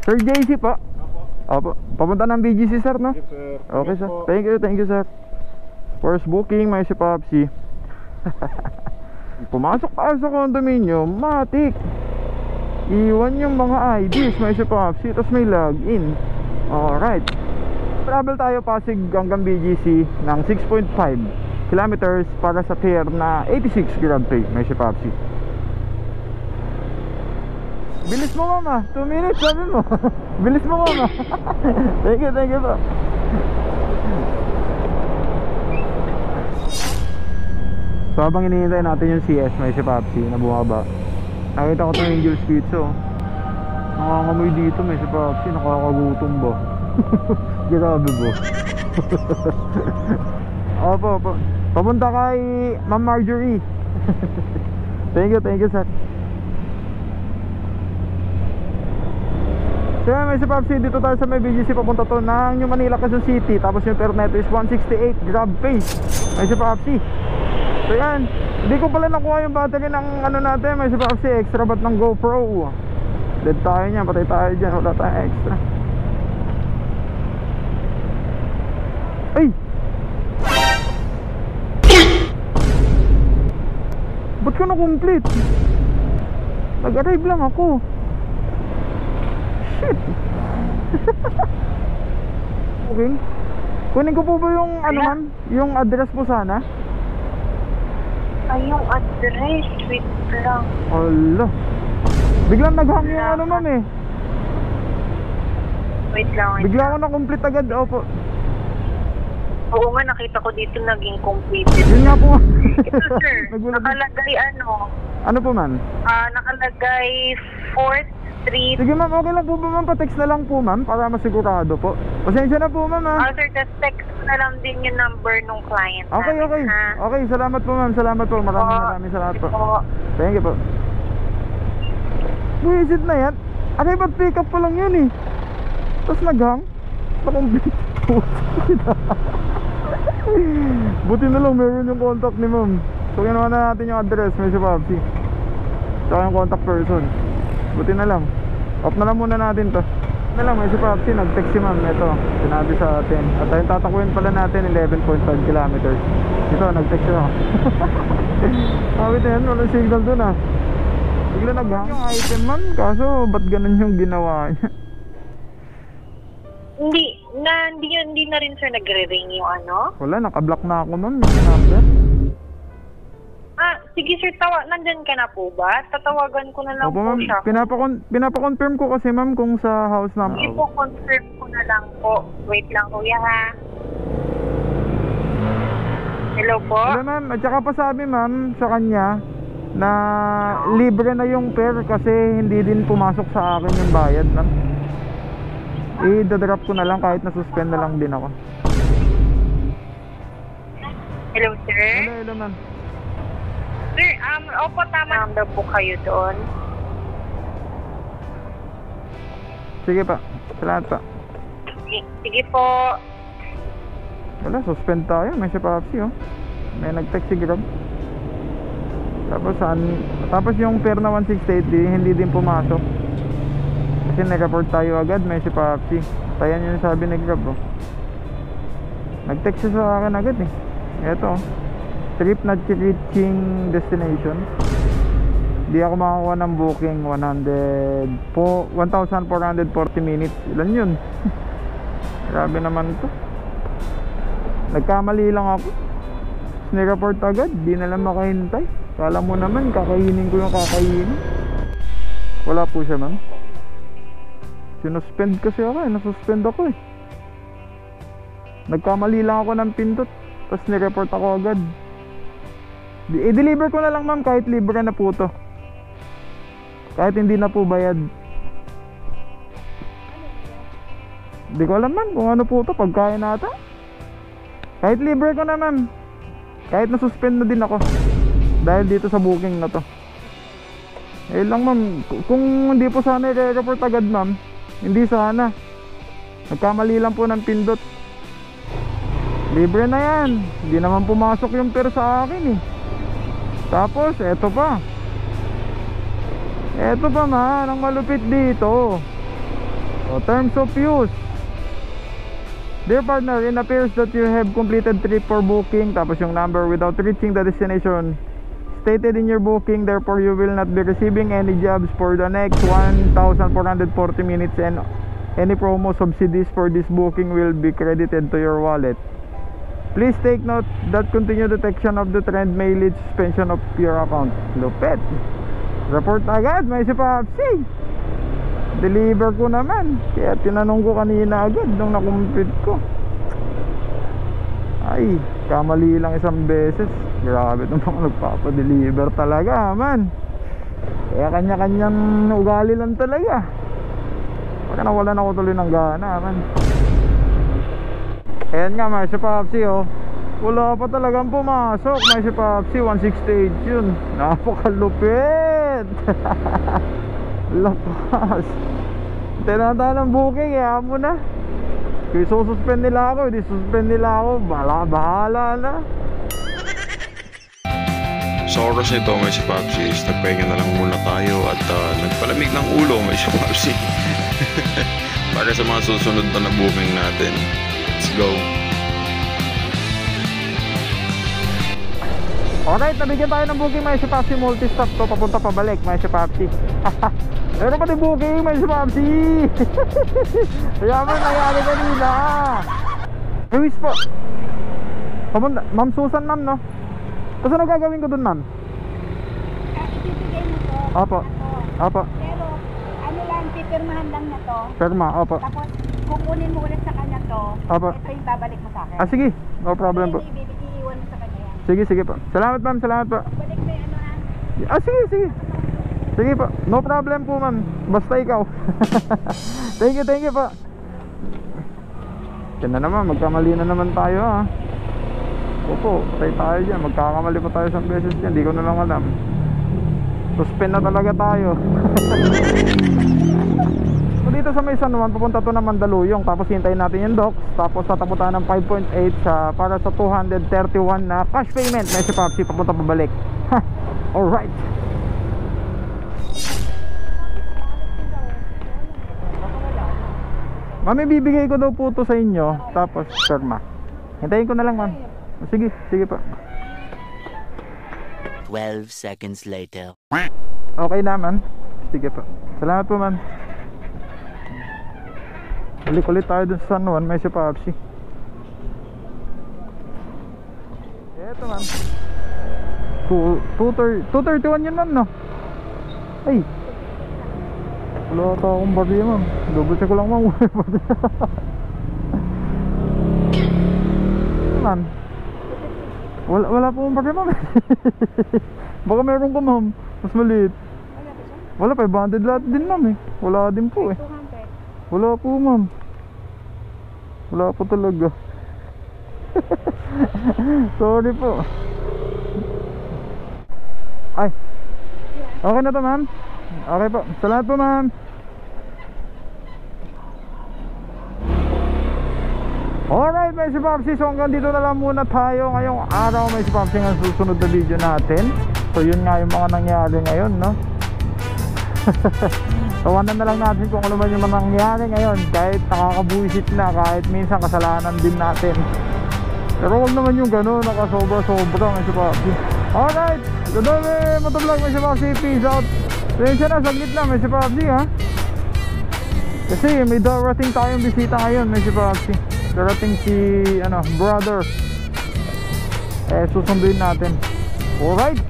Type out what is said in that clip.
Sir JC po. Opo. Papunta ng BGC sir, no? Yes, sir. Okay sir. Thank you sir. First booking, may si Popsi. Pumasok tayo sa condominium, matik. Iwan yung mga IDs, may si Popsi, tapos may login. Alright. Travel tayo Pasig hanggang BGC ng 6.5 kilometers para sa fare na 86 grab pay, may si Popsi. Bilis mo mama, 2 minutes sabi mo. Bilis mo mama. Thank you po. So habang hinihintay natin yung CS, may si Popsi na bumaba. Nakita ko itong Angel's Pizza oh. Nakakamoy dito, may si Popsi, nakakagutom ba? Grabe ba? Opo. Papunta kay Ma'am Marjorie. Thank you sir. So may si Popsi, dito tayo sa may BGC, papunta to ng New Manila, Quezon City. Tapos yung fare neto is 168 grab pay, may si Popsi. So yan, hindi ko pala nakuha yung battery ng ano natin, may si Popsi, extra bat ng GoPro. Dead tayo niyan, patay tayo dyan, wala tayong extra. Ay! Ba't ka na-complete? Nag-arrive lang ako. Shit. Okay. Kunin ko po ba yung ano ma'am? Yung address po sana? Ay, yung address, wait lang. Allah. Biglang naghang yung ano ma'am eh. Wait lang. Bigla ako na-complete agad. Opo. Oo nga, nakita ko dito naging completed. Yun nga po. Ito sir, Nagulat. nakalagay ano? Ano po ma'am? Nakalagay 4th Street. Sige ma'am, okay lang po ba ma'am? Pa-text na lang po ma'am para masigurado po. Pasensya na po ma'am ha. Sir, just text ko na lang din yung number nung client Okay, namin, okay. ha? Okay, salamat po ma'am. Salamat po. Maraming salamat po. Thank you po. Buisit na yan. Akay ba't pick up pa lang yun eh. Tapos naghang. Na-complete po. Buti na lang meron yung contact ni ma'am. So ginawa na natin yung address, may si Popsi. Tsaka yung contact person. Buti na lang. Off na lang muna natin to. Na lang, may si Popsi, nag-text si ma'am. Ito, sinabi sa atin. At ayun, tatakuin pala natin 11.5 kilometers. Ito, nag-text siya. Sabi na yan, walang signal dun ah. Bigla naghang yung item ma'am. Kaso, ba't ganun yung ginawa niya? Hindi na rin sir nagre-ring yung ano? Wala, nakablock na ako ma'am. Yung number. Sige sir, nandyan ka na po ba? Tatawagan ko na lang Opo, po ma'am. siya. Pinapakonfirm ko kasi ma'am kung sa house namin. Sige po, confirm ko na lang po. Wait lang kuya ha. Hello po? Hello ma'am, at saka pa sabi ma'am sa kanya na libre na yung fare kasi hindi din pumasok sa akin yung bayad ma'am. I-drop ko na lang kahit na-suspend na lang din ako. Hello sir? Hello ma'am. Sir, opo, tama lang daw po kayo doon. Sige pa, salamat pa. Sige po. Wala, suspend tayo, may si Popsi oh. May nag-text si Grab. Tapos yung fare na 168 hindi din pumasok. Kasi nag-report tayo agad, may si Popsi. Tayan yung sabi ni Grab oh. Nag-text siya sa akin agad eh. Eto oh. Trip not reaching destination. Di ako makakuha ng booking. 1,440 minutes. Ilan yun? Grabe naman to. Nagkamali lang ako. Nireport agad. Di na lang makahintay. Kala mo naman kakainin ko yung kakainin. Wala po siya ma'am. Sinuspend kasi ako eh. Nasuspend ako eh. Nagkamali lang ako ng pindot. Tapos nireport ako agad. I-deliver ko na lang ma'am kahit libre na po to. Kahit hindi na po bayad. Hindi ko alam ma'am kung ano po to. Pagkain nata. Kahit libre ko na ma'am. Kahit na-suspend na din ako dahil dito sa booking na to. Eh lang ma'am. Kung hindi po sana i-report agad ma'am, hindi sana. Nagkamali lang po ng pindot. Libre na yan. Hindi naman pumasok yung fare sa akin eh. Tapos eto pa. Eto pa man ang malupit dito. Terms of use. Dear partner, it appears that you have completed trip for booking. Tapos yung number without reaching the destination stated in your booking. Therefore, you will not be receiving any jobs for the next 1,440 minutes, and any promo subsidies for this booking will be credited to your wallet. Please take note that continued detection of the trend may lead suspension of your account. Lupet. Report agad, may si Papsi. Deliver ko naman. Kaya tinanong ko kanina agad nung nakumpit ko. Ay, kamali lang isang beses. Grabe itong mga nagpapadeliver talaga, man. Kaya kanya-kanyang ugali lang talaga. Pagka nawalan ako tuloy ng gana, man. Ayan nga, may si Papsi, oh. Wala pa talagang pumasok. May si Papsi, 168 yun. Napakalupit. Lapas. Tinata ng booking, kaya mo na. Kaya sususpend nila ako, hindi suspend nila ako. Bahala na. Sa oras nito, may si Papsi, nagpahinga na lang muna tayo at nagpalamig ng ulo, may si Papsi. Para sa mga susunod na booking natin. Let's go. Alright, nabigyan tayo ng booking, may si Papsi multi-stop to, papunta pabalik, may si Papsi. Meron pati booking, may si Papsi. Kaya mo nangyari kanina. Luis po. Papunta, Ma'am Susan, ma'am, no? Tapos ano gagawin ko dun, ma'am? Ibibigay mo to. Opo. Opo. Pero ano lang, pipirmahan lang na to. Perma, opo. Tapos kukunin mo ulit sa kanya to. Opo. Ito yung babalik mo sa akin. Ah, sige. No problem po. Iiwan mo sa kanya yan. Sige po. Salamat, ma'am. Salamat po. Balik mo yung ano Ah, sige. Sige po. No problem po, ma'am. Basta ikaw. Thank you po. Yan na naman. Magkamali na naman tayo, ha. Opo, patay tayo dyan. Magkakamali pa tayo isang beses dyan. Hindi ko na lang alam. Suspend na talaga tayo. So dito sa may San Juan, pupunta to na Mandaluyong. Tapos hintayin natin yung docks. Tapos tataputan ng 5.8 para sa 231 na cash payment. May si Papsi, papunta pabalik. Alright. Mami, bibigay ko daw po to sa inyo. Tapos perma. Hintayin ko na lang, ma'am. Sige po. 12 seconds later. Okay na, ma'am. Sige po. Salamat po, ma'am. Balik ulit tayo dun sa San Juan. May si Papsi. Eto, ma'am. 231 yun, ma'am, no? Ay, wala ata akong barya, ma'am. Double check ko lang, ma'am. Ma'am, wala po akong barya, ma'am. Baka meron ko, ma'am. Mas maliit. Wala, 500 lahat din, ma'am, eh. Wala din po, eh. 200. Wala po, ma'am. Wala po talaga. Sorry po. Ay, okay na to, ma'am. Okay po, salamat po, ma'am. Alright, may si Papsi. So hanggang dito na lang muna tayo ngayong araw. May si Papsi ang susunod na video natin. So yun nga yung mga nangyari ngayon, no? Tawanan na lang natin kung ano man yung mga nangyari ngayon. Kahit nakakabuisit na, kahit minsan kasalanan din natin. Pero huwag naman yung gano'n, nakasobra-sobra may si Papsi. Alright, gadami, motovlog, may si Papsi. Peace out. Pasensya na, saglit lang, may si Papsi, ha? Kasi may darating tayong bisita ngayon, may si Papsi. Darating si, brother. Susunduin natin. Alright.